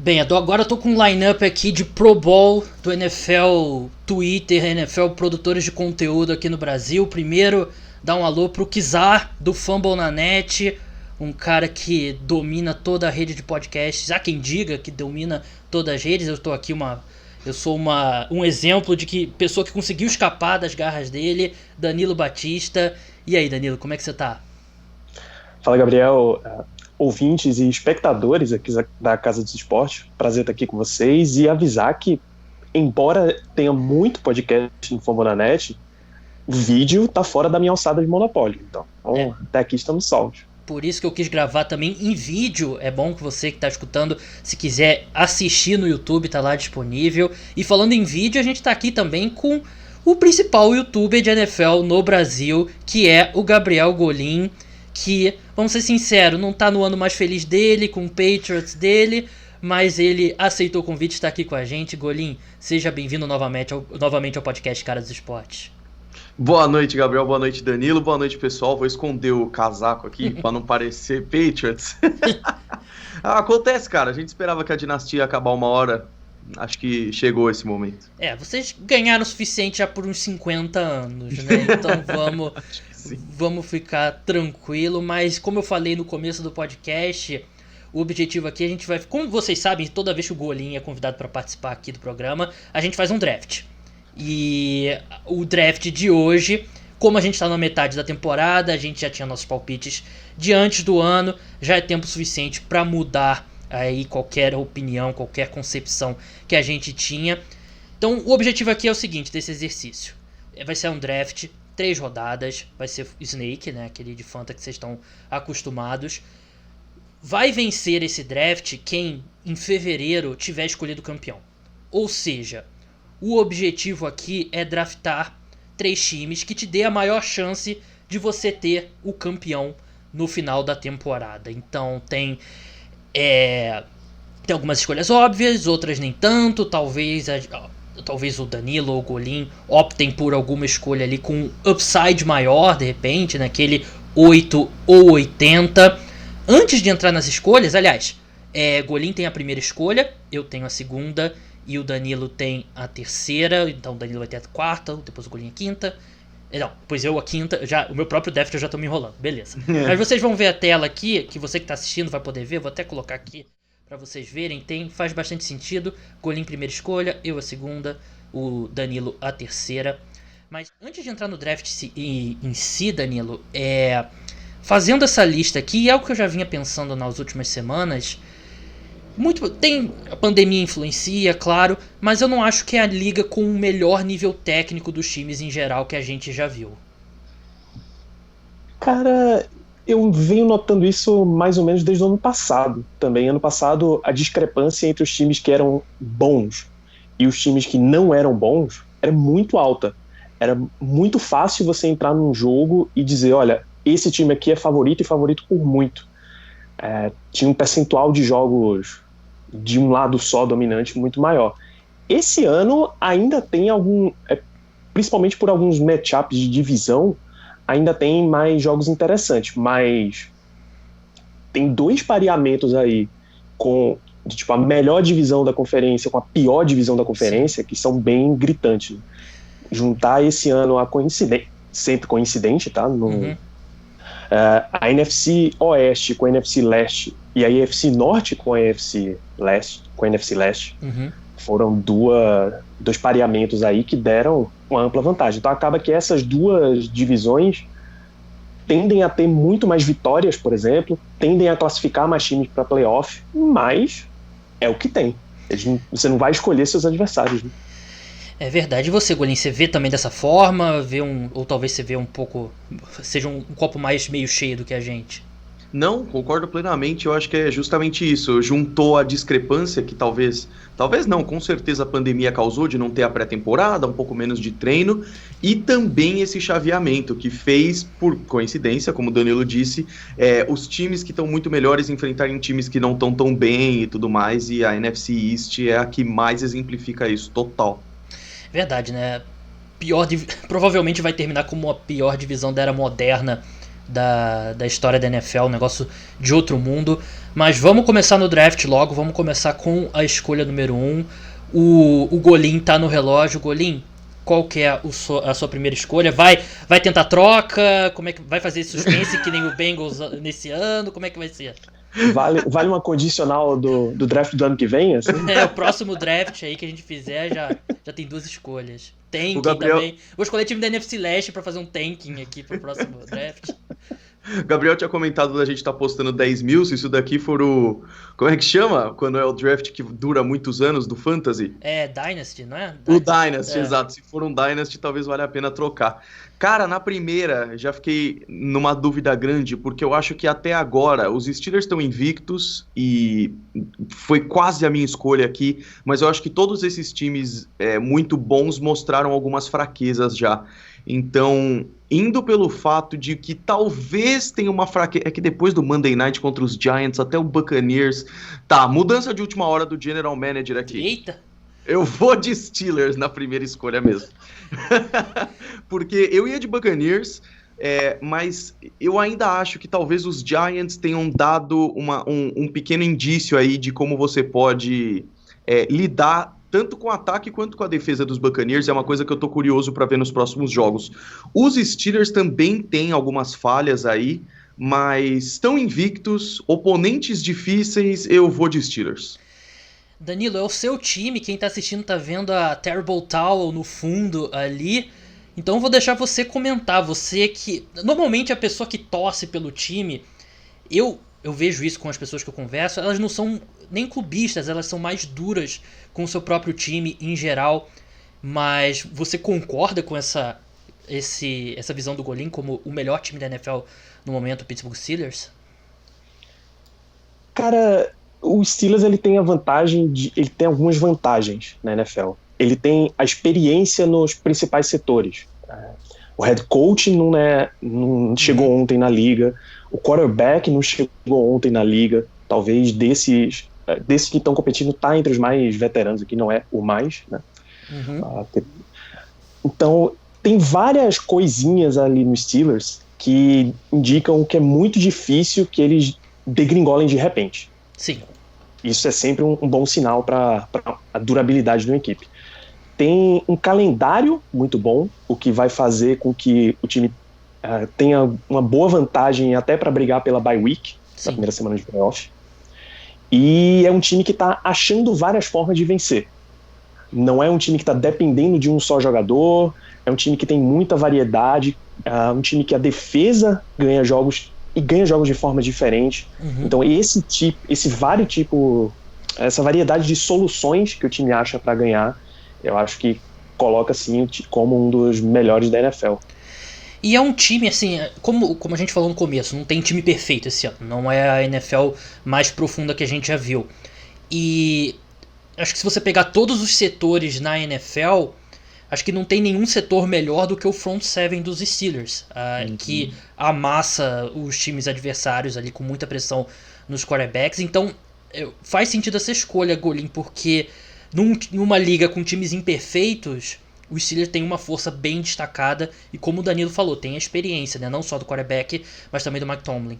Bem, agora eu tô com um line-up aqui de Pro Bowl do NFL Twitter, NFL produtores de conteúdo aqui no Brasil. Primeiro, dar um alô pro Kizar, do Fumble na Net, um cara que domina toda a rede de podcasts. Há quem diga que domina todas as redes. Eu sou um exemplo de que pessoa que conseguiu escapar das garras dele, Danilo Batista. E aí, Danilo, como é que você tá? Fala, Gabriel, ouvintes e espectadores aqui da Casa dos Esportes. Prazer estar aqui com vocês e avisar que, embora tenha muito podcast no Fumble na Net, o vídeo tá fora da minha alçada de monopólio. Então, até aqui estamos salvos. Por isso que eu quis gravar também em vídeo. É bom que você que está escutando, se quiser assistir no YouTube, tá lá disponível. E falando em vídeo, a gente tá aqui também com o principal youtuber de NFL no Brasil, que é o Gabriel Golin, que, vamos ser sinceros, não tá no ano mais feliz dele, com o Patriots dele, mas ele aceitou o convite de estar aqui com a gente. Golin, seja bem-vindo novamente ao podcast Cara dos Esportes. Boa noite, Gabriel. Boa noite, Danilo. Boa noite, pessoal. Vou esconder o casaco aqui para não parecer Patriots. Acontece, cara. A gente esperava que a dinastia ia acabar uma hora. Acho que chegou esse momento. Vocês ganharam o suficiente já por uns 50 anos, né? Então vamos ficar tranquilo. Mas como eu falei no começo do podcast, o objetivo aqui, a gente vai... Como vocês sabem, toda vez que o Golin é convidado para participar aqui do programa, a gente faz um draft. E o draft de hoje, como a gente está na metade da temporada, a gente já tinha nossos palpites de antes do ano, já é tempo suficiente para mudar aí qualquer opinião, qualquer concepção que a gente tinha. Então o objetivo aqui é o seguinte, desse exercício: vai ser um draft, 3 rodadas, vai ser Snake, né, aquele de Fanta que vocês estão acostumados. Vai vencer esse draft quem em fevereiro tiver escolhido o campeão. Ou seja, o objetivo aqui é draftar 3 times que te dê a maior chance de você ter o campeão no final da temporada. Então tem algumas escolhas óbvias, outras nem tanto. Talvez o Danilo ou o Golin optem por alguma escolha ali com upside maior, de repente, naquele 8 ou 80. Antes de entrar nas escolhas, aliás, Golin tem a primeira escolha, eu tenho a segunda e o Danilo tem a terceira. Então o Danilo vai ter a quarta, depois o Golin a quinta. Não, depois eu a quinta. O meu próprio draft eu já tô me enrolando, beleza. Mas vocês vão ver a tela aqui, que você que tá assistindo vai poder ver. Vou até colocar aqui pra vocês verem. Faz bastante sentido. Golin primeira escolha, eu a segunda, o Danilo a terceira. Mas antes de entrar no draft em si, Danilo, fazendo essa lista aqui, é algo que eu já vinha pensando nas últimas semanas. A pandemia influencia, claro, mas eu não acho que é a liga com o melhor nível técnico dos times em geral que a gente já viu. Cara, eu venho notando isso mais ou menos desde o ano passado também. Ano passado, a discrepância entre os times que eram bons e os times que não eram bons era muito alta. Era muito fácil você entrar num jogo e dizer, olha, esse time aqui é favorito e favorito por muito. Tinha um percentual de jogos de um lado só dominante muito maior. Esse ano ainda tem principalmente por alguns matchups de divisão, ainda tem mais jogos interessantes, mas tem 2 pareamentos aí de a melhor divisão da conferência com a pior divisão da conferência, que são bem gritantes. Juntar esse ano a coincidência, sempre coincidente, tá? A NFC Oeste com a NFC Leste e a AFC Norte com a AFC Leste, foram 2 pareamentos aí que deram uma ampla vantagem. Então acaba que essas 2 divisões tendem a ter muito mais vitórias, por exemplo, tendem a classificar mais times para playoff, mas é o que tem. Você não vai escolher seus adversários, né? É verdade. E você, Golin, você vê também dessa forma? Ou talvez você vê um pouco... Seja um copo mais meio cheio do que a gente? Não, concordo plenamente. Eu acho que é justamente isso. Juntou a discrepância que talvez não, com certeza a pandemia causou de não ter a pré-temporada, um pouco menos de treino, e também esse chaveamento que fez, por coincidência, como o Danilo disse, os times que estão muito melhores enfrentarem times que não estão tão bem e tudo mais, e a NFC East é a que mais exemplifica isso, total. Verdade, né? Provavelmente vai terminar como a pior divisão da era moderna da história da NFL, um negócio de outro mundo. Mas vamos começar no draft logo, vamos começar com a escolha número 1. O Golim tá no relógio. Golim, qual que é a sua primeira escolha? Vai tentar troca? Como é que vai fazer suspense que nem o Bengals nesse ano? Como é que vai ser? Vale uma condicional do draft do ano que vem? Assim? O próximo draft aí que a gente fizer já tem 2 escolhas. Tanking Gabriel... também. Vou escolher time da NFC Leste pra fazer um tanking aqui pro próximo draft. Gabriel tinha comentado da gente estar postando 10 mil, se isso daqui for o... Como é que chama? Quando é o draft que dura muitos anos do Fantasy? Dynasty, não é? O Dynasty, exato. Se for um Dynasty, talvez valha a pena trocar. Cara, na primeira, já fiquei numa dúvida grande, porque eu acho que até agora os Steelers estão invictos e foi quase a minha escolha aqui, mas eu acho que todos esses times muito bons mostraram algumas fraquezas já. Então, indo pelo fato de que talvez tenha uma fraqueza... É que depois do Monday Night contra os Giants, até o Buccaneers... Tá, mudança de última hora do General Manager aqui. Eita! Eu vou de Steelers na primeira escolha mesmo. Porque eu ia de Buccaneers, mas eu ainda acho que talvez os Giants tenham dado um pequeno indício aí de como você pode lidar tanto com o ataque quanto com a defesa dos Buccaneers. É uma coisa que eu tô curioso para ver nos próximos jogos. Os Steelers também têm algumas falhas aí, mas estão invictos, oponentes difíceis, eu vou de Steelers. Danilo, é o seu time, quem tá assistindo tá vendo a Terrible Towel no fundo ali, então eu vou deixar você comentar, você que... Normalmente a pessoa que torce pelo time, eu vejo isso com as pessoas que eu converso, elas não são nem clubistas, elas são mais duras com o seu próprio time em geral, mas você concorda com essa visão do Golim como o melhor time da NFL no momento, o Pittsburgh Steelers? Cara, o Steelers ele tem a vantagem ele tem algumas vantagens na NFL. Ele tem a experiência nos principais setores. O head coach não chegou ontem na liga, o quarterback não chegou ontem na liga, talvez desses que estão competindo tá entre os mais veteranos aqui, não é o mais, né? Então tem várias coisinhas ali no Steelers que indicam que é muito difícil que eles degringolem de repente. Sim. Isso é sempre um bom sinal para a durabilidade de uma equipe. Tem um calendário muito bom, o que vai fazer com que o time tenha uma boa vantagem até para brigar pela bye week, na primeira semana de playoff. E é um time que está achando várias formas de vencer. Não é um time que está dependendo de um só jogador, é um time que tem muita variedade, é um time que a defesa ganha jogos e ganha jogos de forma diferente. Então essa variedade de soluções que o time acha para ganhar, eu acho que coloca assim como um dos melhores da NFL. E é um time, assim, como a gente falou no começo, não tem time perfeito esse ano. Não é a NFL mais profunda que a gente já viu. E acho que se você pegar todos os setores na NFL, acho que não tem nenhum setor melhor do que o front seven dos Steelers, que amassa os times adversários ali com muita pressão nos quarterbacks. Então faz sentido essa escolha, Golim, porque numa liga com times imperfeitos, o Steelers tem uma força bem destacada e, como o Danilo falou, tem a experiência, né? Não só do quarterback, mas também do Mike Tomlin.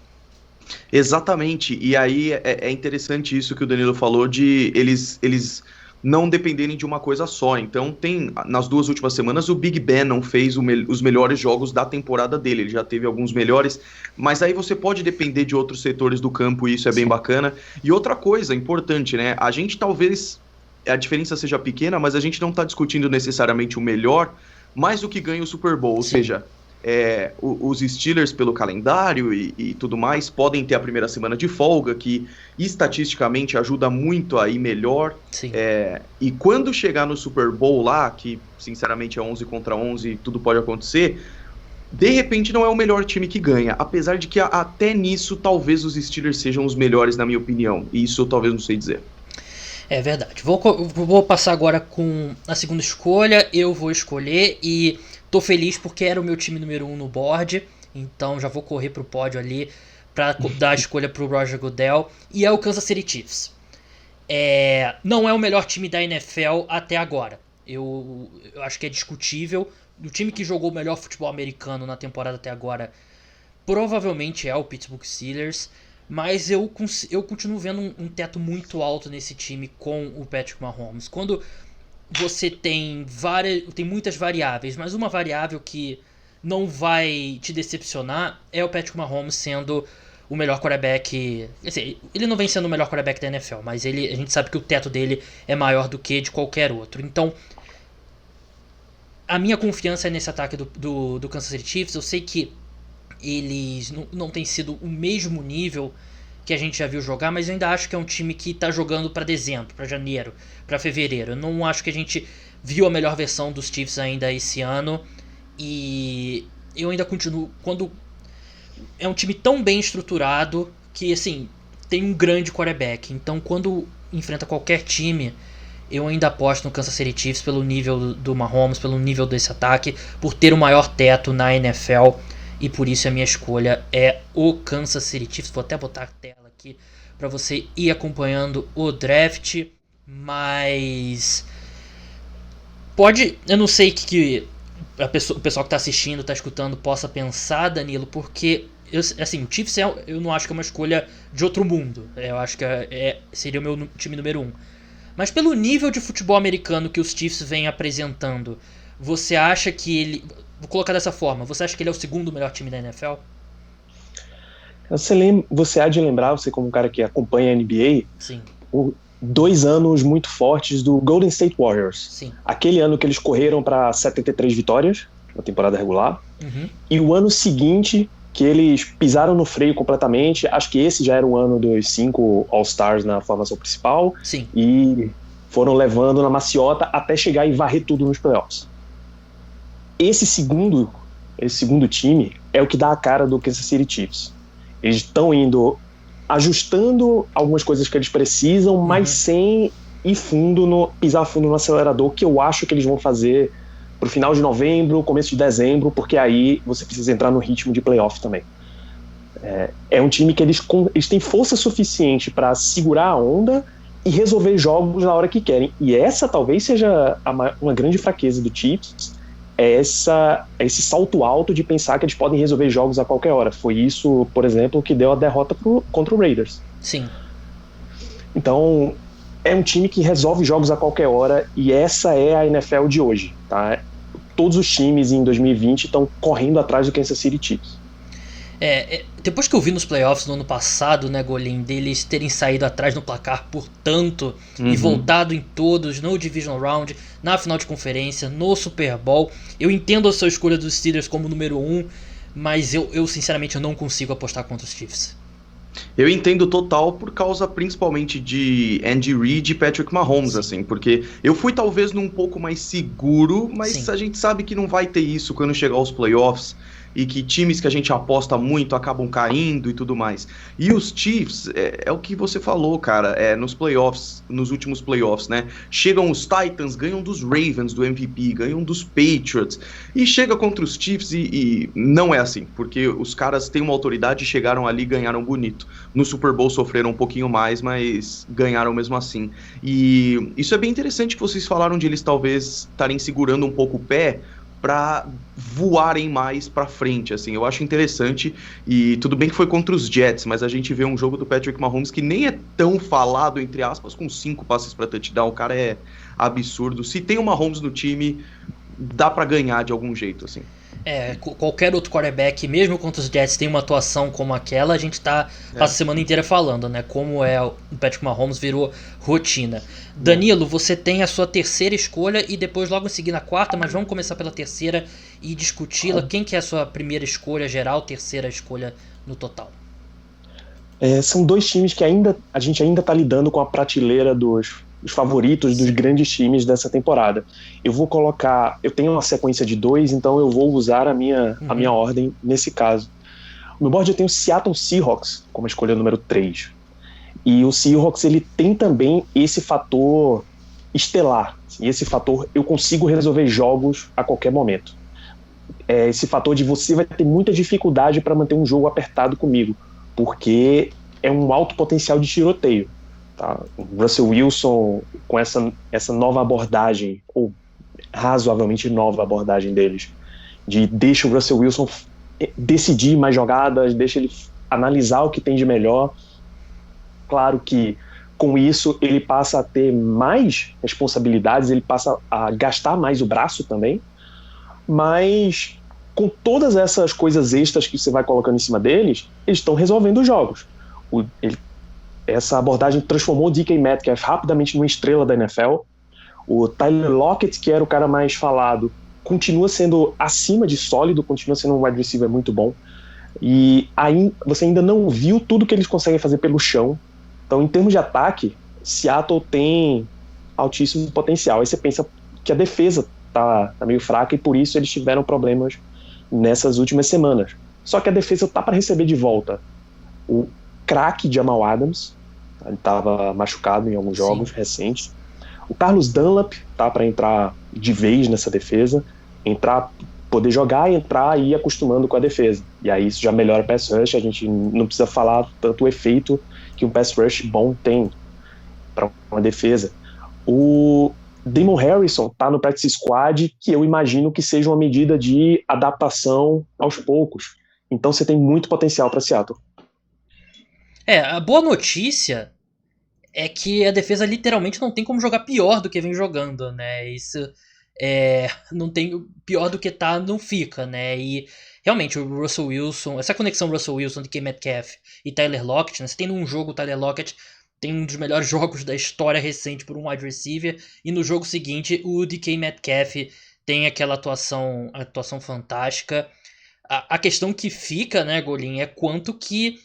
Exatamente, e aí é interessante isso que o Danilo falou de eles não dependerem de uma coisa só. Então tem, nas 2 últimas semanas, o Big Ben não fez os melhores jogos da temporada dele, ele já teve alguns melhores, mas aí você pode depender de outros setores do campo e isso é bem bacana. E outra coisa importante, né, a gente talvez a diferença seja pequena, mas a gente não está discutindo necessariamente o melhor, mas o que ganha o Super Bowl, ou seja, os Steelers pelo calendário e tudo mais podem ter a primeira semana de folga, que estatisticamente ajuda muito a ir melhor. E quando chegar no Super Bowl lá, que sinceramente é 11 contra 11, tudo pode acontecer, de repente não é o melhor time que ganha, apesar de que até nisso talvez os Steelers sejam os melhores, na minha opinião, e isso eu talvez não sei dizer. É verdade. Vou passar agora com a segunda escolha. Eu vou escolher e tô feliz porque era o meu time número 1 no board. Então já vou correr pro pódio ali para dar a escolha pro Roger Goodell. E é o Kansas City Chiefs. Não é o melhor time da NFL até agora. Eu acho que é discutível. O time que jogou o melhor futebol americano na temporada até agora provavelmente é o Pittsburgh Steelers, mas eu continuo vendo um teto muito alto nesse time com o Patrick Mahomes. Quando você tem muitas variáveis, mas uma variável que não vai te decepcionar é o Patrick Mahomes sendo o melhor quarterback. Assim, ele não vem sendo o melhor quarterback da NFL, mas a gente sabe que o teto dele é maior do que de qualquer outro. Então, a minha confiança é nesse ataque do Kansas City Chiefs. Eu sei que eles não têm sido o mesmo nível que a gente já viu jogar, mas eu ainda acho que é um time que está jogando para dezembro, para janeiro, para fevereiro. Eu não acho que a gente viu a melhor versão dos Chiefs ainda esse ano, e eu ainda continuo, quando é um time tão bem estruturado que, assim, tem um grande quarterback, então quando enfrenta qualquer time, eu ainda aposto no Kansas City Chiefs pelo nível do Mahomes, pelo nível desse ataque, por ter o maior teto na NFL. E por isso a minha escolha é o Kansas City Chiefs. Vou até botar a tela aqui para você ir acompanhando o draft. Mas eu não sei o que o pessoal que está assistindo, está escutando, possa pensar, Danilo, porque o Chiefs eu não acho que é uma escolha de outro mundo. Eu acho que seria o meu time número 1. Mas pelo nível de futebol americano que os Chiefs vêm apresentando, você acha que ele... Vou colocar dessa forma. Você acha que ele é o segundo melhor time da NFL? Você há de lembrar, você como um cara que acompanha a NBA, sim, 2 anos muito fortes do Golden State Warriors. Sim. Aquele ano que eles correram para 73 vitórias na temporada regular. E o ano seguinte que eles pisaram no freio completamente. Acho que esse já era o ano dos 5 All-Stars na formação principal. Sim. E foram levando na maciota até chegar e varrer tudo nos playoffs. Esse segundo time é o que dá a cara do Kansas City Chiefs. Eles estão ajustando algumas coisas que eles precisam, mas sem pisar fundo no acelerador, que eu acho que eles vão fazer pro final de novembro, começo de dezembro, porque aí você precisa entrar no ritmo de playoff também. É um time que eles têm força suficiente para segurar a onda e resolver jogos na hora que querem. E essa talvez seja uma grande fraqueza do Chiefs, esse salto alto de pensar que eles podem resolver jogos a qualquer hora. Foi isso, por exemplo, que deu a derrota contra o Raiders. Sim. Então, é um time que resolve jogos a qualquer hora, e essa é a NFL de hoje, tá? Todos os times em 2020 estão correndo atrás do Kansas City Chiefs. Depois que eu vi nos playoffs no ano passado, né, Golim, deles terem saído atrás no placar por tanto e voltado em todos, no Division Round, na final de conferência, no Super Bowl, eu entendo a sua escolha dos Steelers como número 1, mas eu sinceramente não consigo apostar contra os Chiefs. Eu entendo total por causa principalmente de Andy Reid e Patrick Mahomes, Sim. assim, porque eu fui talvez num pouco mais seguro, mas Sim. a gente sabe que não vai ter isso quando chegar aos playoffs, e que times que a gente aposta muito acabam caindo e tudo mais. E os Chiefs, é o que você falou, cara, nos playoffs, nos últimos playoffs, né? Chegam os Titans, ganham dos Ravens do MVP, ganham dos Patriots, e chega contra os Chiefs e não é assim, porque os caras têm uma autoridade e chegaram ali e ganharam bonito. No Super Bowl sofreram um pouquinho mais, mas ganharam mesmo assim. E isso é bem interessante que vocês falaram de eles talvez estarem segurando um pouco o pé para voarem mais para frente, assim, eu acho interessante. E tudo bem que foi contra os Jets, mas a gente vê um jogo do Patrick Mahomes que nem é tão falado, entre aspas, com 5 passes para touchdown. O cara é absurdo. Se tem o Mahomes no time, dá para ganhar de algum jeito, assim. Qualquer outro quarterback, mesmo contra os Jets, tem uma atuação como aquela, a gente passa a semana inteira falando, né? Como o Patrick Mahomes virou rotina. Danilo, você tem a sua terceira escolha e depois logo em seguida a quarta, mas vamos começar pela terceira e discuti-la. Quem que é a sua primeira escolha geral, terceira escolha no total? São 2 times que a gente ainda está lidando com a prateleira dos favoritos dos grandes times dessa temporada. Eu tenho uma sequência de 2, então eu vou usar a minha ordem nesse caso. No meu board eu tenho o Seattle Seahawks como a escolha número 3. E o Seahawks, ele tem também esse fator estelar. E esse fator, eu consigo resolver jogos a qualquer momento. Esse fator de você vai ter muita dificuldade para manter um jogo apertado comigo, porque é um alto potencial de tiroteio. Tá? O Russell Wilson, com essa nova abordagem, ou razoavelmente nova abordagem deles, de deixa o Russell Wilson decidir mais jogadas, deixa ele analisar o que tem de melhor. Claro que com isso ele passa a ter mais responsabilidades, ele passa a gastar mais o braço também, mas com todas essas coisas extras que você vai colocando em cima deles, eles estão resolvendo os jogos. Essa abordagem transformou o DK Metcalf rapidamente numa estrela da NFL. O Tyler Lockett, que era o cara mais falado, continua sendo acima de sólido, continua sendo um wide receiver muito bom. E aí você ainda não viu tudo que eles conseguem fazer pelo chão. Então, em termos de ataque, Seattle tem altíssimo potencial. Aí você pensa que a defesa tá meio fraca e por isso eles tiveram problemas nessas últimas semanas. Só que a defesa tá para receber de volta o craque Jamal Adams, ele estava machucado em alguns jogos recentes. O Carlos Dunlap tá para entrar de vez nessa defesa, poder jogar e entrar e ir acostumando com a defesa. E aí isso já melhora o pass rush, a gente não precisa falar tanto o efeito que um pass rush bom tem para uma defesa. O Damon Harrison tá no practice squad, que eu imagino que seja uma medida de adaptação aos poucos. Então você tem muito potencial para Seattle. A boa notícia é que a defesa literalmente não tem como jogar pior do que vem jogando, né? Isso não tem pior do que tá, não fica, né? E realmente o Russell Wilson, essa conexão Russell Wilson, DK Metcalf e Tyler Lockett, né? Você tem num jogo o Tyler Lockett tem um dos melhores jogos da história recente por um wide receiver, e no jogo seguinte o DK Metcalf tem aquela atuação fantástica. A questão que fica, né, Golim, é quanto que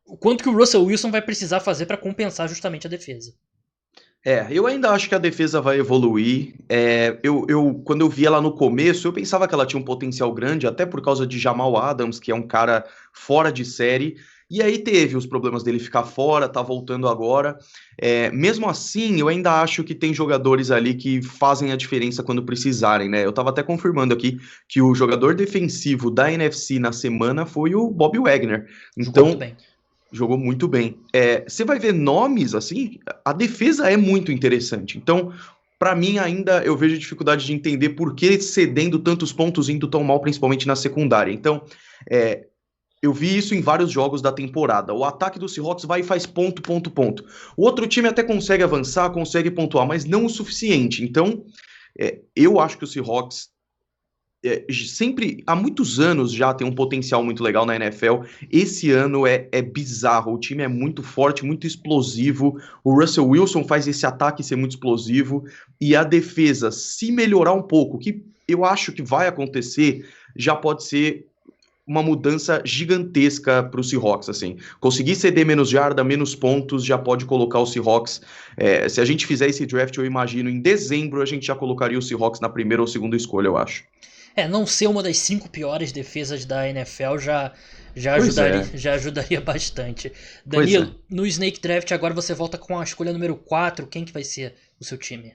o Russell Wilson vai precisar fazer para compensar justamente a defesa. Eu ainda acho que a defesa vai evoluir. Quando eu vi ela no começo, eu pensava que ela tinha um potencial grande, até por causa de Jamal Adams, que é um cara fora de série. E aí teve os problemas dele ficar fora, tá voltando agora. Mesmo assim, eu ainda acho que tem jogadores ali que fazem a diferença quando precisarem, né? Eu tava até confirmando aqui que o jogador defensivo da NFC na semana foi o Bob Wagner. Então, jogou muito bem. Você vai ver nomes, assim, a defesa é muito interessante. Então, para mim, ainda eu vejo dificuldade de entender por que cedendo tantos pontos, indo tão mal, principalmente na secundária. Então, eu vi isso em vários jogos da temporada. O ataque do Seahawks vai e faz ponto. O outro time até consegue avançar, consegue pontuar, mas não o suficiente. Então, eu acho que o Seahawks sempre, há muitos anos já tem um potencial muito legal na NFL. Esse ano é bizarro, o time é muito forte, muito explosivo, o Russell Wilson faz esse ataque ser muito explosivo, e a defesa, se melhorar um pouco, que eu acho que vai acontecer, já pode ser uma mudança gigantesca para o Seahawks, assim. Conseguir ceder menos jarda, menos pontos, já pode colocar o Seahawks. Se a gente fizer esse draft, eu imagino, em dezembro, a gente já colocaria o Seahawks na primeira ou segunda escolha, eu acho. Não ser uma das 5 piores defesas da NFL já ajudaria bastante. Danilo, no Snake Draft agora você volta com a escolha número 4. Quem que vai ser o seu time?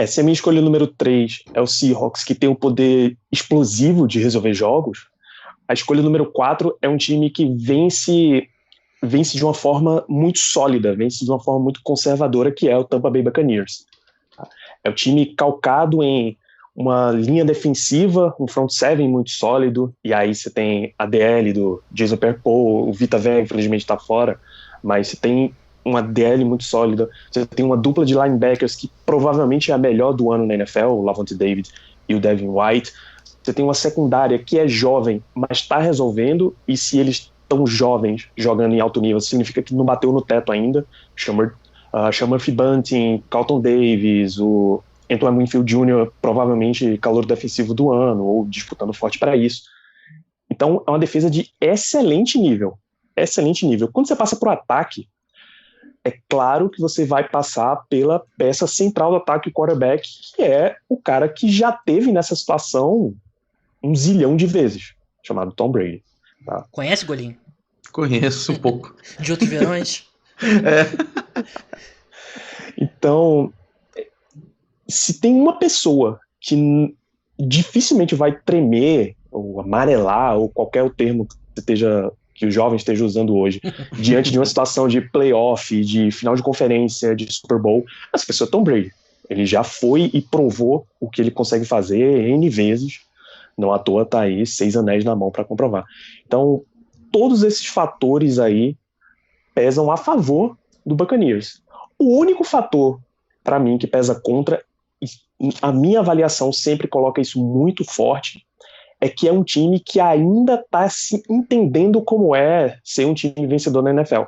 Se a minha escolha número 3 é o Seahawks, que tem o poder explosivo de resolver jogos, a escolha número 4 é um time que vence de uma forma muito sólida, vence de uma forma muito conservadora, que é o Tampa Bay Buccaneers. É o time calcado em uma linha defensiva, um front seven muito sólido, e aí você tem a DL do Jason Pierre-Paul, o Vita Vea infelizmente está fora, mas você tem uma DL muito sólida, você tem uma dupla de linebackers que provavelmente é a melhor do ano na NFL, o Lavonte David e o Devin White. Você tem uma secundária que é jovem, mas está resolvendo, e se eles estão jovens jogando em alto nível, significa que não bateu no teto ainda. Sean Murphy Bunting, Carlton Davis, o Antoine Winfield Jr., provavelmente calor defensivo do ano, ou disputando forte para isso. Então é uma defesa de excelente nível. Quando você passa para o ataque, é claro que você vai passar pela peça central do ataque, o quarterback, que é o cara que já teve nessa situação um zilhão de vezes, chamado Tom Brady. Tá? Conhece, Golinho? Conheço um pouco. De outros verões? Então, se tem uma pessoa que dificilmente vai tremer, ou amarelar, ou qualquer o termo que os jovens estejam usando hoje, diante de uma situação de playoff, de final de conferência, de Super Bowl, essa pessoa é Tom Brady. Ele já foi e provou o que ele consegue fazer N vezes. Não à toa tá aí 6 anéis na mão para comprovar. Então, todos esses fatores aí pesam a favor do Buccaneers. O único fator, para mim, que pesa contra, a minha avaliação sempre coloca isso muito forte, é que é um time que ainda está se entendendo como é ser um time vencedor na NFL.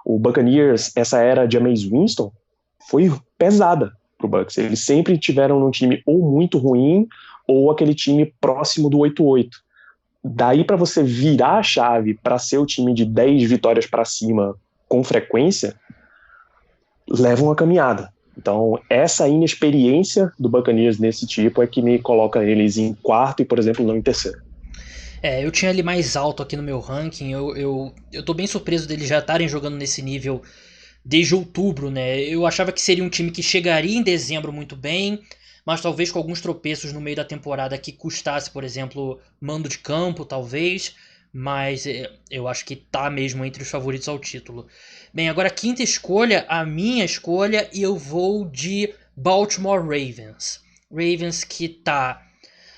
O Buccaneers, essa era de Jameis Winston, foi pesada pro Bucs. Eles sempre tiveram um time ou muito ruim, ou aquele time próximo do 8-8. Daí para você virar a chave para ser o time de 10 vitórias para cima com frequência, leva uma caminhada. Então, essa inexperiência do Buccaneers nesse tipo é que me coloca eles em quarto e, por exemplo, não em terceiro. Eu tinha ele mais alto aqui no meu ranking. Eu tô bem surpreso deles já estarem jogando nesse nível desde outubro, né? Eu achava que seria um time que chegaria em dezembro muito bem, mas talvez com alguns tropeços no meio da temporada que custasse, por exemplo, mando de campo, talvez. Mas eu acho que tá mesmo entre os favoritos ao título. Bem, agora a quinta escolha, a minha escolha, e eu vou de Baltimore Ravens. Ravens que tá,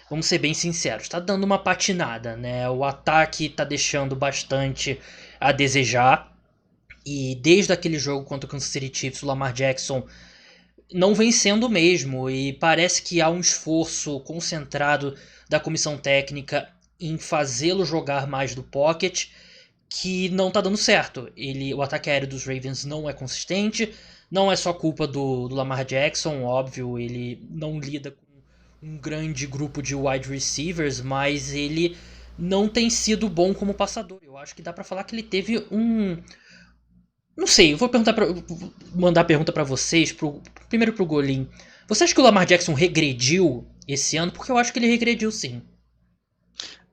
vamos ser bem sinceros, tá dando uma patinada, né? O ataque tá deixando bastante a desejar. E desde aquele jogo contra o Kansas City Chiefs, o Lamar Jackson não vem sendo o mesmo. E parece que há um esforço concentrado da comissão técnica em fazê-lo jogar mais do pocket, que não tá dando certo. O ataque aéreo dos Ravens não é consistente, não é só culpa do Lamar Jackson, óbvio, ele não lida com um grande grupo de wide receivers, mas ele não tem sido bom como passador. Eu acho que dá pra falar que ele teve não sei, eu vou mandar a pergunta pra vocês, primeiro pro Golim. Você acha que o Lamar Jackson regrediu esse ano? Porque eu acho que ele regrediu sim.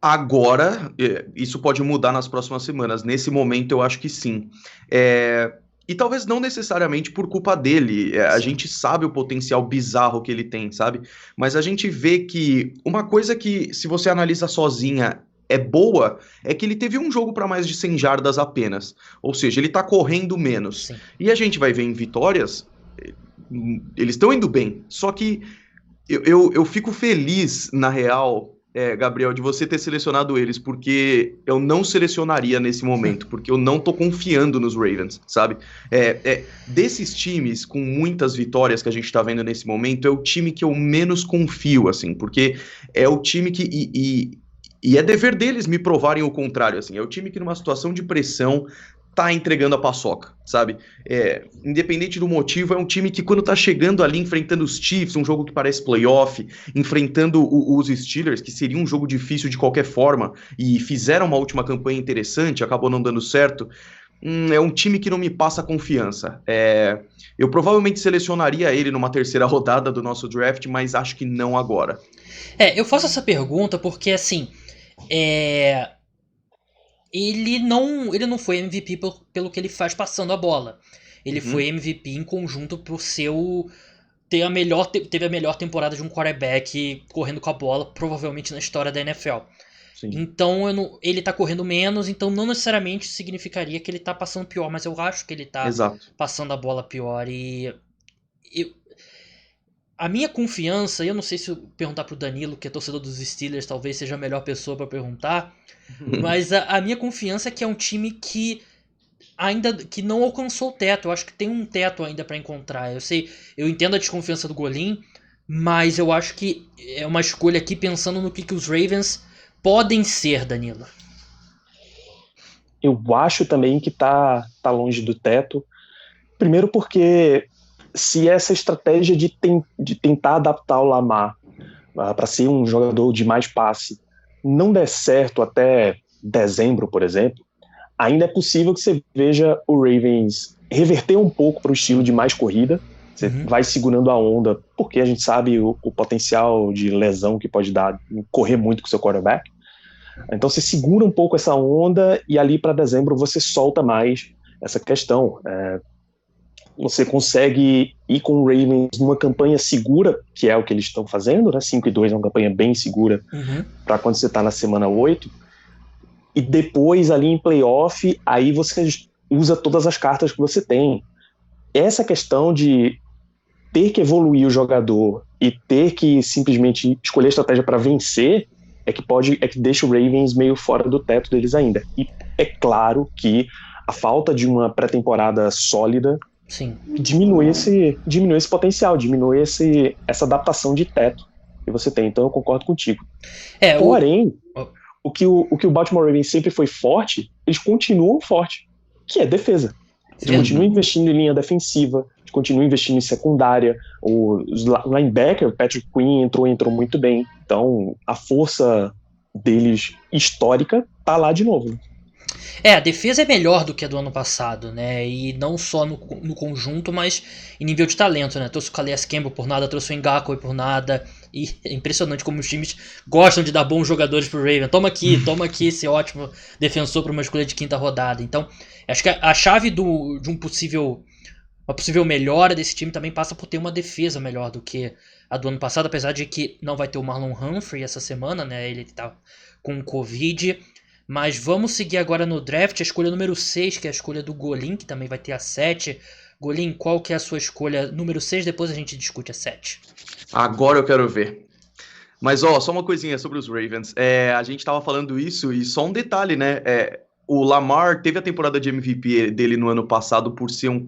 Agora, isso pode mudar nas próximas semanas. Nesse momento, eu acho que sim. E talvez não necessariamente por culpa dele. A gente sabe o potencial bizarro que ele tem, sabe? Mas a gente vê que uma coisa que, se você analisa sozinha, é boa, é que ele teve um jogo para mais de 100 jardas apenas. Ou seja, ele tá correndo menos. Sim. E a gente vai ver em vitórias, eles estão indo bem. Só que eu fico feliz, na real, Gabriel, de você ter selecionado eles, porque eu não selecionaria nesse momento, porque eu não tô confiando nos Ravens, sabe? Desses times com muitas vitórias que a gente tá vendo nesse momento, é o time que eu menos confio, assim, porque é o time que... E é dever deles me provarem o contrário, assim, é o time que numa situação de pressão tá entregando a paçoca, sabe? Independente do motivo, é um time que quando tá chegando ali, enfrentando os Chiefs, um jogo que parece playoff, enfrentando os Steelers, que seria um jogo difícil de qualquer forma, e fizeram uma última campanha interessante, acabou não dando certo, é um time que não me passa confiança. Eu provavelmente selecionaria ele numa terceira rodada do nosso draft, mas acho que não agora. Eu faço essa pergunta porque, assim, ele não foi MVP pelo que ele faz passando a bola. Ele foi MVP em conjunto por teve a melhor temporada de um quarterback correndo com a bola, provavelmente na história da NFL. Sim. Então ele tá correndo menos, então não necessariamente significaria que ele tá passando pior, mas eu acho que ele tá passando a bola pior. E a minha confiança, eu não sei se eu perguntar pro Danilo, que é torcedor dos Steelers, talvez seja a melhor pessoa para perguntar, mas a minha confiança é que é um time que ainda que não alcançou o teto. Eu acho que tem um teto ainda para encontrar. Eu entendo a desconfiança do Golim, mas eu acho que é uma escolha aqui pensando no que os Ravens podem ser, Danilo. Eu acho também que tá longe do teto. Primeiro porque se essa estratégia de tentar adaptar o Lamar para ser um jogador de mais passe não der certo até dezembro, por exemplo, ainda é possível que você veja o Ravens reverter um pouco para o estilo de mais corrida. Você vai segurando a onda, porque a gente sabe o potencial de lesão que pode dar em correr muito com o seu quarterback. Então você segura um pouco essa onda e ali para dezembro você solta mais essa questão. Você consegue ir com o Ravens numa campanha segura, que é o que eles estão fazendo, né? 5-2 é uma campanha bem segura para quando você está na semana 8. E depois ali em playoff, aí você usa todas as cartas que você tem. Essa questão de ter que evoluir o jogador e ter que simplesmente escolher estratégia para vencer é que deixa o Ravens meio fora do teto deles ainda. E é claro que a falta de uma pré-temporada sólida Sim. diminui esse potencial, diminui essa adaptação de teto que você tem. Então eu concordo contigo. Porém, o que o Baltimore Ravens sempre foi forte, eles continuam forte, que é defesa. Eles continuam investindo em linha defensiva, eles continuam investindo em secundária. O linebacker, o Patrick Queen, entrou muito bem. Então, a força deles histórica tá lá de novo. A defesa é melhor do que a do ano passado, né? E não só no conjunto, mas em nível de talento, né? Trouxe o Calais Campbell por nada, trouxe o Ngakoue por nada. E é impressionante como os times gostam de dar bons jogadores pro Raven. Toma aqui esse ótimo defensor para uma escolha de 5ª rodada. Então, acho que a chave de uma possível melhora desse time também passa por ter uma defesa melhor do que a do ano passado, apesar de que não vai ter o Marlon Humphrey essa semana, né? Ele tá com Covid. Mas vamos seguir agora no draft, a escolha número 6, que é a escolha do Golin, que também vai ter a 7. Golin, qual que é a sua escolha número 6? Depois a gente discute a 7. Agora eu quero ver. Mas só uma coisinha sobre os Ravens. A gente tava falando isso e só um detalhe, né? O Lamar teve a temporada de MVP dele no ano passado por ser um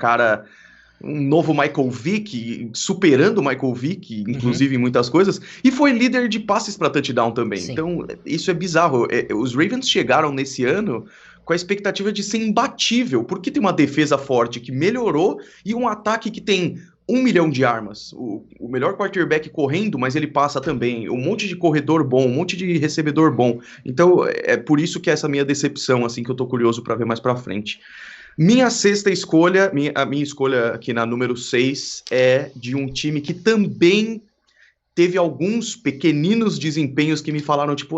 novo Michael Vick, superando o Michael Vick, inclusive em muitas coisas, e foi líder de passes para touchdown também. Sim. Então, isso é bizarro. Os Ravens chegaram nesse ano com a expectativa de ser imbatível, porque tem uma defesa forte que melhorou e um ataque que tem 1 milhão de armas. O melhor quarterback correndo, mas ele passa também. Um monte de corredor bom, um monte de recebedor bom. Então, é por isso que essa minha decepção, assim, que eu tô curioso para ver mais para frente. Minha 6ª escolha, a minha escolha aqui na número 6 é de um time que também teve alguns pequeninos desempenhos que me falaram, tipo,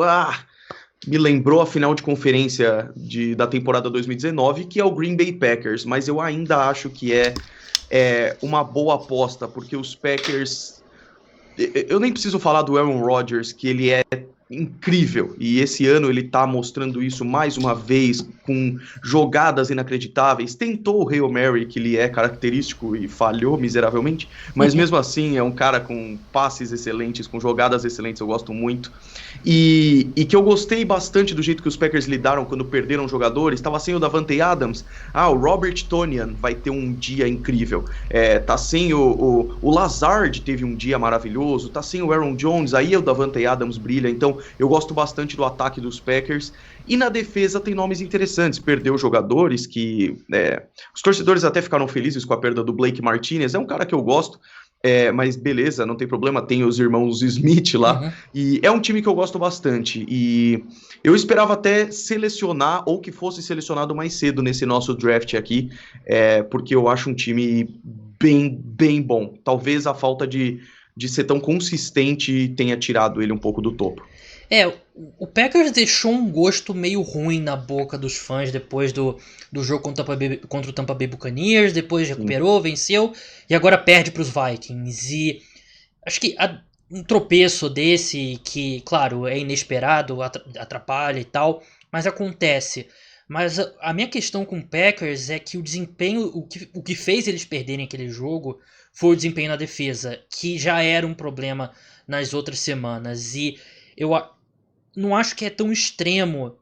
me lembrou a final de conferência da temporada 2019, que é o Green Bay Packers, mas eu ainda acho que é uma boa aposta, porque os Packers... Eu nem preciso falar do Aaron Rodgers, que ele é incrível, e esse ano ele tá mostrando isso mais uma vez, com jogadas inacreditáveis. Tentou o Hail Mary, que ele é característico, e falhou miseravelmente, mas mesmo assim é um cara com passes excelentes, com jogadas excelentes, eu gosto muito, e que eu gostei bastante do jeito que os Packers lidaram quando perderam jogadores. Estava sem o Davante Adams, o Robert Tonyan vai ter um dia incrível, tá sem o Lazard, teve um dia maravilhoso, tá sem o Aaron Jones, aí o Davante Adams brilha. Então eu gosto bastante do ataque dos Packers. E na defesa tem nomes interessantes. Perdeu jogadores que... os torcedores até ficaram felizes com a perda do Blake Martinez. É um cara que eu gosto, mas beleza, não tem problema. Tem os irmãos Smith lá. E é um time que eu gosto bastante. E eu esperava até selecionar, ou que fosse selecionado mais cedo nesse nosso draft aqui, porque eu acho um time bem, bem bom. Talvez a falta de ser tão consistente tenha tirado ele um pouco do topo. O Packers deixou um gosto meio ruim na boca dos fãs depois do jogo contra o Tampa Bay Buccaneers, depois recuperou, venceu, e agora perde para os Vikings. E acho que um tropeço desse, que, claro, é inesperado, atrapalha e tal, mas acontece. Mas a minha questão com o Packers é que o desempenho, o que fez eles perderem aquele jogo foi o desempenho na defesa, que já era um problema nas outras semanas. E eu não acho que é tão extremo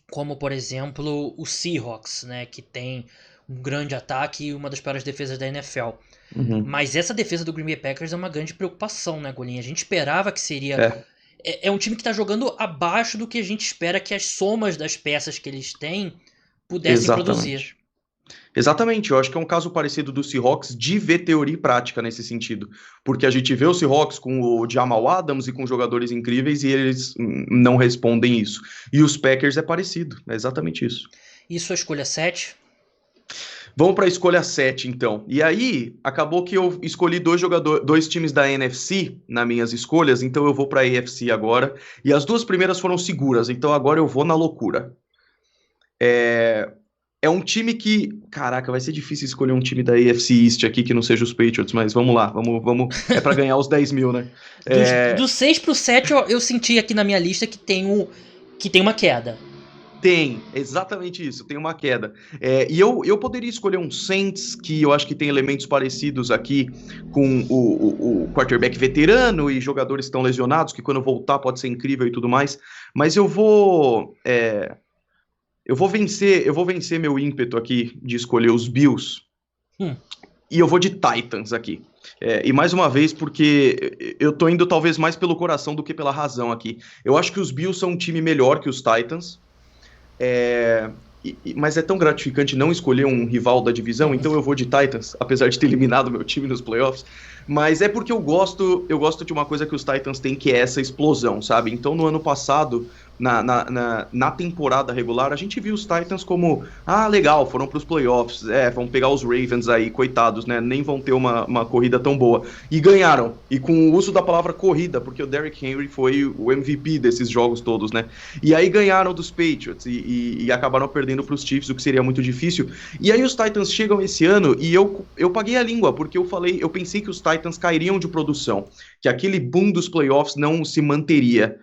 como, por exemplo, o Seahawks, né, que tem um grande ataque e uma das piores defesas da NFL. Mas essa defesa do Green Bay Packers é uma grande preocupação, né, Golinha? A gente esperava que seria... É um time que está jogando abaixo do que a gente espera que as somas das peças que eles têm pudessem produzir. Exatamente, eu acho que é um caso parecido do Seahawks de ver teoria e prática nesse sentido, porque a gente vê o Seahawks com o Jamal Adams e com jogadores incríveis e eles não respondem isso, e os Packers é parecido, é exatamente isso. E sua escolha 7? Vamos para a escolha 7 então, e aí acabou que eu escolhi dois times da NFC nas minhas escolhas, então eu vou para a AFC agora, e as duas primeiras foram seguras, então agora eu vou na loucura. É um time que... Caraca, vai ser difícil escolher um time da AFC East aqui que não seja os Patriots, mas vamos lá, vamos é pra ganhar os 10 mil, né? Do 6 pro 7 eu senti aqui na minha lista que tem uma queda. Tem, exatamente isso, tem uma queda. E eu poderia escolher um Saints, que eu acho que tem elementos parecidos aqui com o quarterback veterano e jogadores que estão lesionados, que quando voltar pode ser incrível e tudo mais, mas eu vou vencer meu ímpeto aqui de escolher os Bills, e eu vou de Titans aqui. E mais uma vez, porque eu tô indo talvez mais pelo coração do que pela razão aqui. Eu acho que os Bills são um time melhor que os Titans, mas é tão gratificante não escolher um rival da divisão, então eu vou de Titans, apesar de ter eliminado meu time nos playoffs. Mas é porque eu gosto de uma coisa que os Titans têm, que é essa explosão, sabe? Então no ano passado, na temporada regular, a gente viu os Titans como, legal, foram pros playoffs, vão pegar os Ravens aí, coitados, né? Nem vão ter uma corrida tão boa. E ganharam, e com o uso da palavra corrida, porque o Derrick Henry foi o MVP desses jogos todos, né? E aí ganharam dos Patriots e acabaram perdendo pros Chiefs, o que seria muito difícil. E aí os Titans chegam esse ano e eu paguei a língua, porque eu pensei que os Titans cairiam de produção, que aquele boom dos playoffs não se manteria.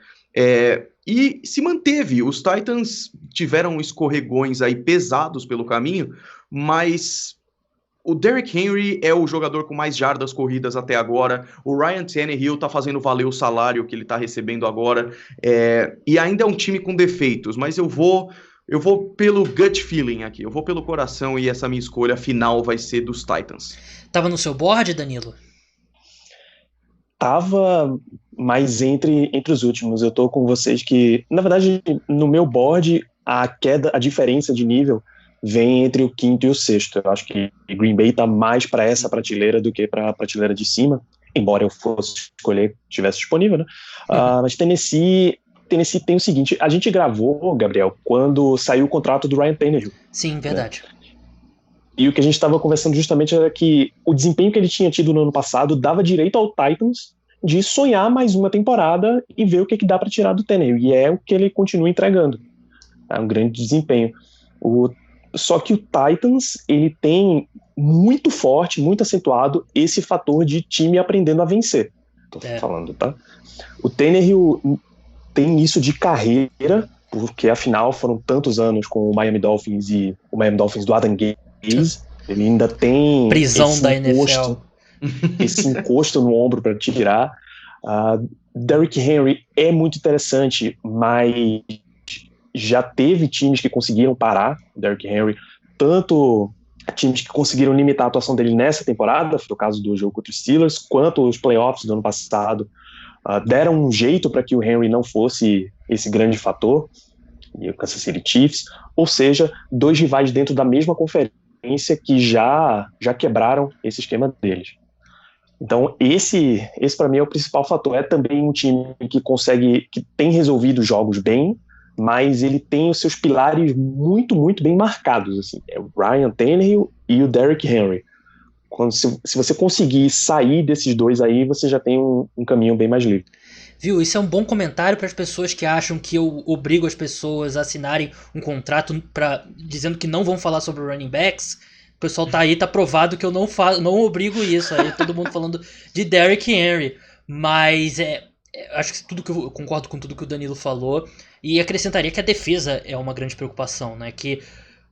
E se manteve. Os Titans tiveram escorregões aí pesados pelo caminho, mas o Derrick Henry é o jogador com mais jardas corridas até agora. O Ryan Tannehill tá fazendo valer o salário que ele tá recebendo agora. E ainda é um time com defeitos, mas eu vou pelo gut feeling aqui. Eu vou pelo coração e essa minha escolha final vai ser dos Titans. Tava no seu board, Danilo? Tava mais entre os últimos. Eu tô com vocês que, na verdade, no meu board, a diferença de nível vem entre o quinto e o sexto. Eu acho que Green Bay tá mais para essa prateleira do que para a prateleira de cima, embora eu fosse escolher, tivesse disponível, né? Mas Tennessee tem o seguinte: a gente gravou, Gabriel, quando saiu o contrato do Ryan Tannehill. Sim, verdade. Né? E o que a gente estava conversando justamente era que o desempenho que ele tinha tido no ano passado dava direito ao Titans de sonhar mais uma temporada e ver o que dá para tirar do Tannehill. E é o que ele continua entregando. É um grande desempenho. Só que o Titans, ele tem muito forte, muito acentuado esse fator de time aprendendo a vencer. Tô falando, tá? O Tannehill tem isso de carreira, porque afinal foram tantos anos com o Miami Dolphins e o Miami Dolphins do Adam Gaze. Ele ainda tem prisão da NFL. Esse encosto no ombro para tirar. Derrick Henry é muito interessante, mas já teve times que conseguiram parar o Derrick Henry, tanto times que conseguiram limitar a atuação dele nessa temporada, foi o caso do jogo contra os Steelers, quanto os playoffs do ano passado deram um jeito para que o Henry não fosse esse grande fator, e o Kansas City Chiefs, ou seja, dois rivais dentro da mesma conferência que já quebraram esse esquema deles. Então esse para mim é o principal fator. É também um time que tem resolvido jogos bem, mas ele tem os seus pilares muito, muito bem marcados, assim. É o Ryan Tannehill e o Derrick Henry. Se você conseguir sair desses dois aí, você já tem um caminho bem mais livre. Viu? Isso é um bom comentário para as pessoas que acham que eu obrigo as pessoas a assinarem um contrato dizendo que não vão falar sobre running backs. O pessoal tá aí, tá provado que eu não obrigo isso. Aí todo mundo falando de Derrick Henry. Mas acho que eu concordo com tudo que o Danilo falou. E acrescentaria que a defesa é uma grande preocupação, né? Que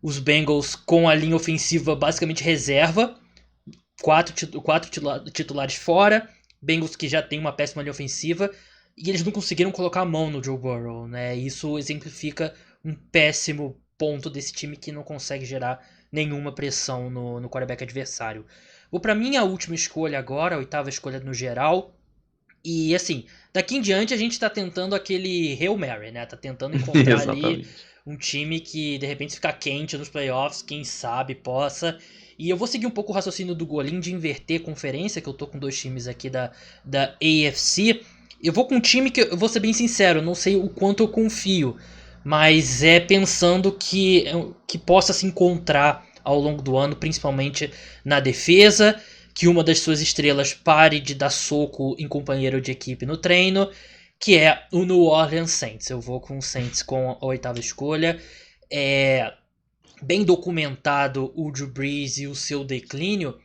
os Bengals, com a linha ofensiva basicamente reserva, quatro titulares fora, Bengals que já tem uma péssima linha ofensiva, e eles não conseguiram colocar a mão no Joe Burrow, né? Isso exemplifica um péssimo ponto desse time que não consegue gerar nenhuma pressão no quarterback adversário. Vou para minha última escolha agora, a oitava escolha no geral. E assim, daqui em diante a gente tá tentando aquele Hail Mary, né? Tá tentando encontrar ali um time que de repente fica quente nos playoffs, quem sabe possa. E eu vou seguir um pouco o raciocínio do Golim de inverter conferência, que eu tô com dois times aqui da AFC. Eu vou com um time que, eu vou ser bem sincero, não sei o quanto eu confio, mas é pensando que possa se encontrar ao longo do ano, principalmente na defesa, que uma das suas estrelas pare de dar soco em companheiro de equipe no treino, que é o New Orleans Saints. Eu vou com o Saints com a oitava escolha. Bem documentado o Drew Brees e o seu declínio,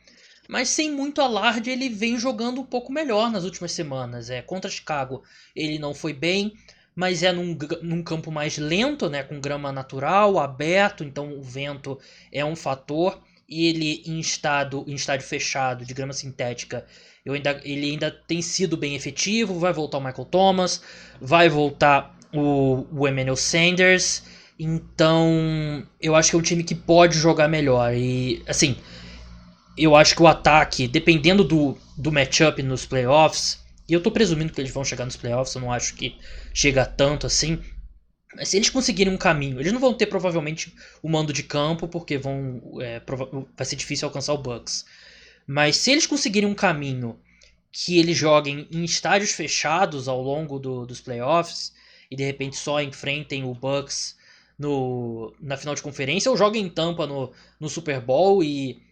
mas sem muito alarde ele vem jogando um pouco melhor nas últimas semanas. Contra Chicago ele não foi bem, mas é num campo mais lento, né, com grama natural, aberto, então o vento é um fator. E ele em estádio fechado, de grama sintética, ele ainda tem sido bem efetivo. Vai voltar o Michael Thomas, vai voltar o Emmanuel Sanders. Então eu acho que é um time que pode jogar melhor. E assim, eu acho que o ataque, dependendo do matchup nos playoffs, e eu tô presumindo que eles vão chegar nos playoffs, eu não acho que chega tanto assim. Mas se eles conseguirem um caminho, eles não vão ter provavelmente o mando de campo, porque vai ser difícil alcançar o Bucks. Mas se eles conseguirem um caminho que eles joguem em estádios fechados ao longo dos playoffs, e de repente só enfrentem o Bucks na final de conferência, ou joguem em Tampa no Super Bowl, e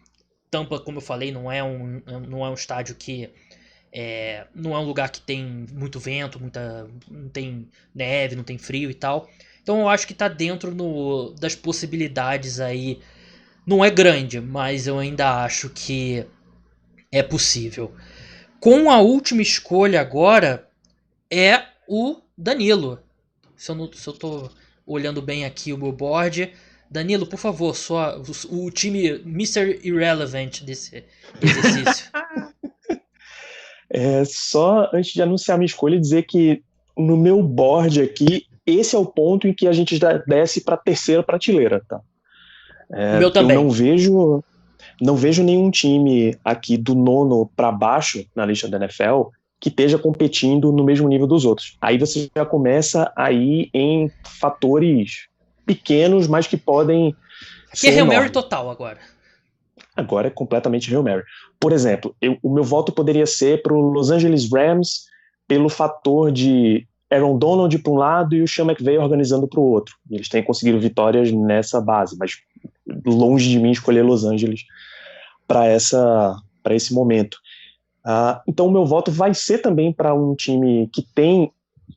Tampa, como eu falei, não é um estádio que... não é um lugar que tem muito vento, não tem neve, não tem frio e tal. Então eu acho que tá dentro das possibilidades aí. Não é grande, mas eu ainda acho que é possível. Com a última escolha agora é o Danilo. Se eu tô olhando bem aqui o meu board. Danilo, por favor, o time Mr. Irrelevant desse exercício. Só antes de anunciar minha escolha, dizer que no meu board aqui, esse é o ponto em que a gente desce para a terceira prateleira, tá? Meu também. Eu não vejo nenhum time aqui do 9º para baixo na lista da NFL que esteja competindo no mesmo nível dos outros. Aí você já começa a ir em fatores pequenos, mas que podem ser Hail Mary total agora. Agora é completamente Hail Mary. Por exemplo, o meu voto poderia ser para o Los Angeles Rams pelo fator de Aaron Donald para um lado e o Sean McVay organizando para o outro. Eles têm conseguido vitórias nessa base, mas longe de mim escolher Los Angeles para esse momento. Então o meu voto vai ser também para um time que tem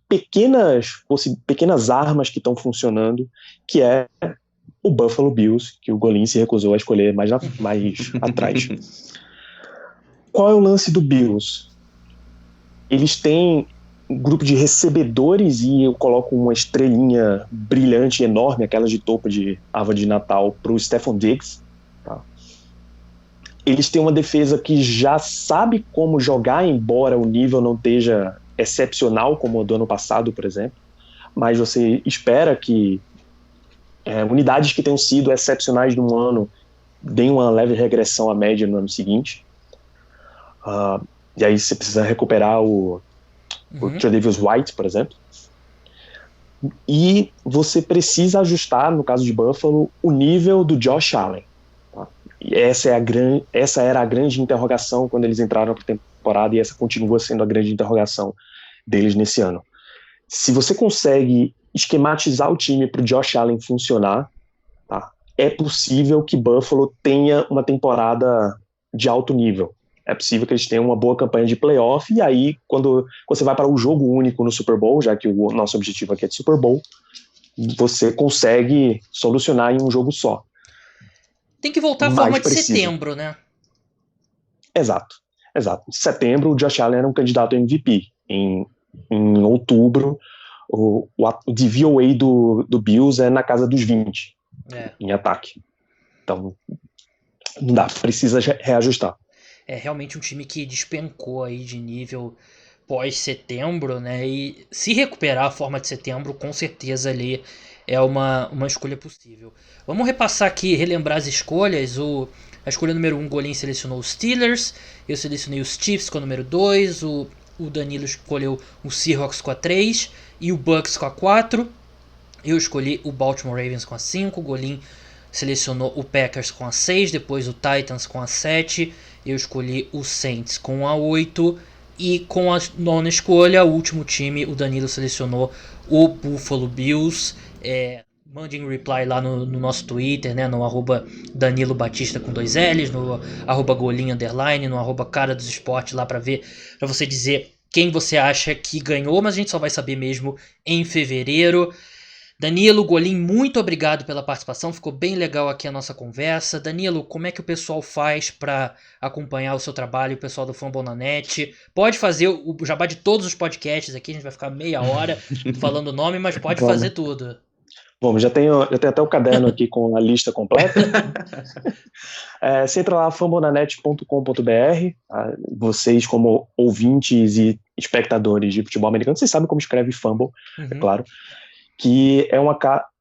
pequenas armas que estão funcionando, que é o Buffalo Bills, que o Golin se recusou a escolher mais atrás. Qual é o lance do Bills? Eles têm um grupo de recebedores e eu coloco uma estrelinha brilhante, enorme, aquela de topo de árvore de Natal, para o Stephon Diggs. Tá? Eles têm uma defesa que já sabe como jogar, embora o nível não esteja excepcional, como o do ano passado, por exemplo. Mas você espera que unidades que tenham sido excepcionais num ano deem uma leve regressão à média no ano seguinte. E aí você precisa recuperar o Tre'Davious White, por exemplo. E você precisa ajustar, no caso de Buffalo, o nível do Josh Allen. Tá? E essa era a grande interrogação quando eles entraram para a temporada, e essa continua sendo a grande interrogação deles nesse ano. Se você consegue esquematizar o time para o Josh Allen funcionar, tá? É possível que Buffalo tenha uma temporada de alto nível. É possível que eles tenham uma boa campanha de playoff, e aí, quando você vai para um jogo único no Super Bowl, já que o nosso objetivo aqui é de Super Bowl, você consegue solucionar em um jogo só. Tem que voltar à forma de setembro, né? Exato. Em setembro, o Josh Allen era um candidato a MVP. Em outubro, o DVOA do Bills é na casa dos 20 em ataque. Então, não dá, precisa reajustar. É realmente um time que despencou aí de nível pós-setembro, né? E se recuperar a forma de setembro, com certeza ali é uma escolha possível. Vamos repassar aqui, relembrar as escolhas. A escolha número 1, o Golin selecionou os Steelers. Eu selecionei os Chiefs com a número 2. O Danilo escolheu o Seahawks com a 3 e o Bucks com a 4. Eu escolhi o Baltimore Ravens com a 5. O Golin selecionou o Packers com a 6, depois o Titans com a 7. Eu escolhi o Saints com a 8. E com a 9ª escolha, o último time, o Danilo selecionou o Buffalo Bills. Mandem um reply lá no nosso Twitter, né, no @Danilo Batista com 2 L's, no @Golin_, no @Cara dos Esportes, lá para você dizer quem você acha que ganhou, mas a gente só vai saber mesmo em fevereiro. Danilo, Golim, muito obrigado pela participação, ficou bem legal aqui a nossa conversa. Danilo, como é que o pessoal faz para acompanhar o seu trabalho, o pessoal do Fumble na Net? Pode fazer o jabá de todos os podcasts aqui, a gente vai ficar meia hora falando o nome, mas pode fazer tudo. Bom, já tenho até o caderno aqui com a lista completa. Você entra lá, fumblenanet.com.br. Vocês, como ouvintes e espectadores de futebol americano, vocês sabem como escreve fumble, é claro. Que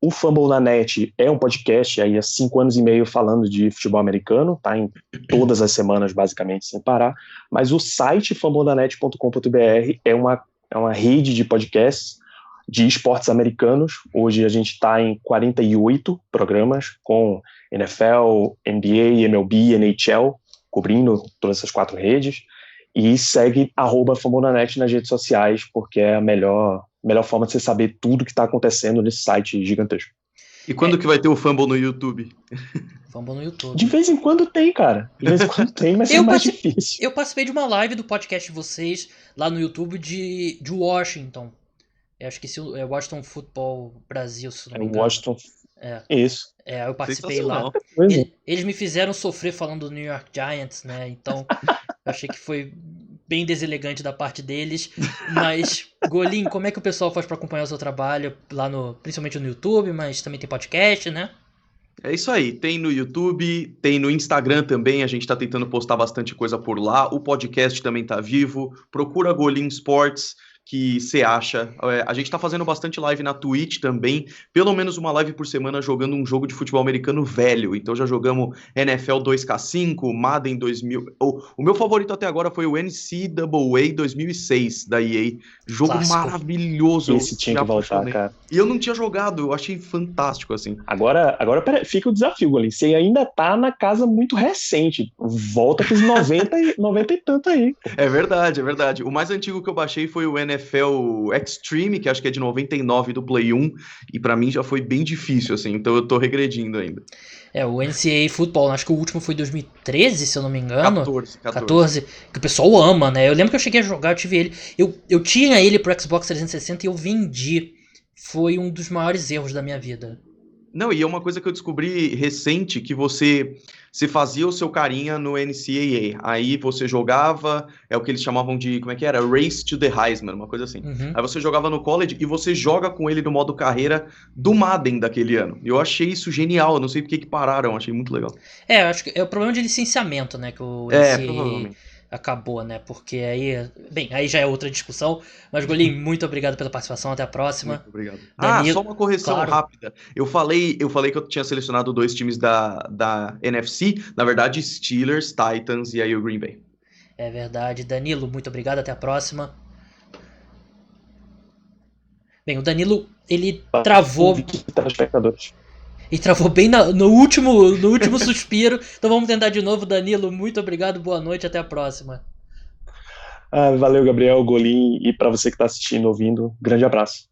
o Fumble na Net é um podcast aí há 5 anos e meio falando de futebol americano, tá em todas as semanas basicamente sem parar, mas o site fumblenanet.com.br é uma rede de podcasts de esportes americanos. Hoje a gente está em 48 programas com NFL, NBA, MLB, NHL, cobrindo todas essas 4 redes, e segue @fumblenanet nas redes sociais, porque é a melhor forma de você saber tudo que está acontecendo nesse site gigantesco. E quando que vai ter o Fumble no YouTube? Fumble no YouTube. De vez em quando tem, cara. De vez em quando tem, mas é mais difícil. Eu participei de uma live do podcast de vocês lá no YouTube de Washington. Eu acho que é Washington Football Brasil, se não me engano. Washington. Isso. Eu participei lá. Eles me fizeram sofrer falando do New York Giants, né? Então, eu achei que foi bem deselegante da parte deles. Mas, Golim, como é que o pessoal faz para acompanhar o seu trabalho lá principalmente no YouTube, mas também tem podcast, né? É isso aí, tem no YouTube, tem no Instagram também, a gente tá tentando postar bastante coisa por lá, o podcast também tá vivo, procura Golim Sports, que você acha. A gente tá fazendo bastante live na Twitch também, pelo menos uma live por semana jogando um jogo de futebol americano velho. Então já jogamos NFL 2K5, Madden 2000. O meu favorito até agora foi o NCAA 2006 da EA. Jogo clássico. Maravilhoso. Esse tinha que voltar, cara. E eu não tinha jogado, eu achei fantástico, assim. Agora fica o desafio, Golim. Você ainda tá na casa muito recente. Volta pros 90 e tanto aí. É verdade, é verdade. O mais antigo que eu baixei foi o NFL Extreme, que acho que é de 99 do Play 1, e pra mim já foi bem difícil, assim, então eu tô regredindo ainda. O NCAA Football, acho que o último foi 2013, se eu não me engano. 14. Que o pessoal ama, né? Eu lembro que eu cheguei a jogar, eu tive ele. Eu tinha ele pro Xbox 360 e eu vendi. Foi um dos maiores erros da minha vida. Não, e é uma coisa que eu descobri recente, que você fazia o seu carinha no NCAA, aí você jogava, é o que eles chamavam de, como é que era? Race to the Heisman, uma coisa assim. Aí você jogava no college e você joga com ele no modo carreira do Madden daquele ano. Eu achei isso genial, eu não sei porque que pararam, achei muito legal. Eu acho que é o problema de licenciamento, né, que o NCAA provavelmente acabou, né, porque aí já é outra discussão, mas Golim, muito obrigado pela participação, até a próxima. Muito obrigado. Só uma correção rápida, eu falei que eu tinha selecionado 2 times da NFC, na verdade Steelers, Titans e aí o Green Bay. É verdade. Danilo, muito obrigado, até a próxima. Bem, o Danilo, ele travou... E travou bem no último suspiro. Então vamos tentar de novo. Danilo, muito obrigado, boa noite, até a próxima. Valeu, Gabriel, Golim, e para você que está assistindo, ouvindo, grande abraço.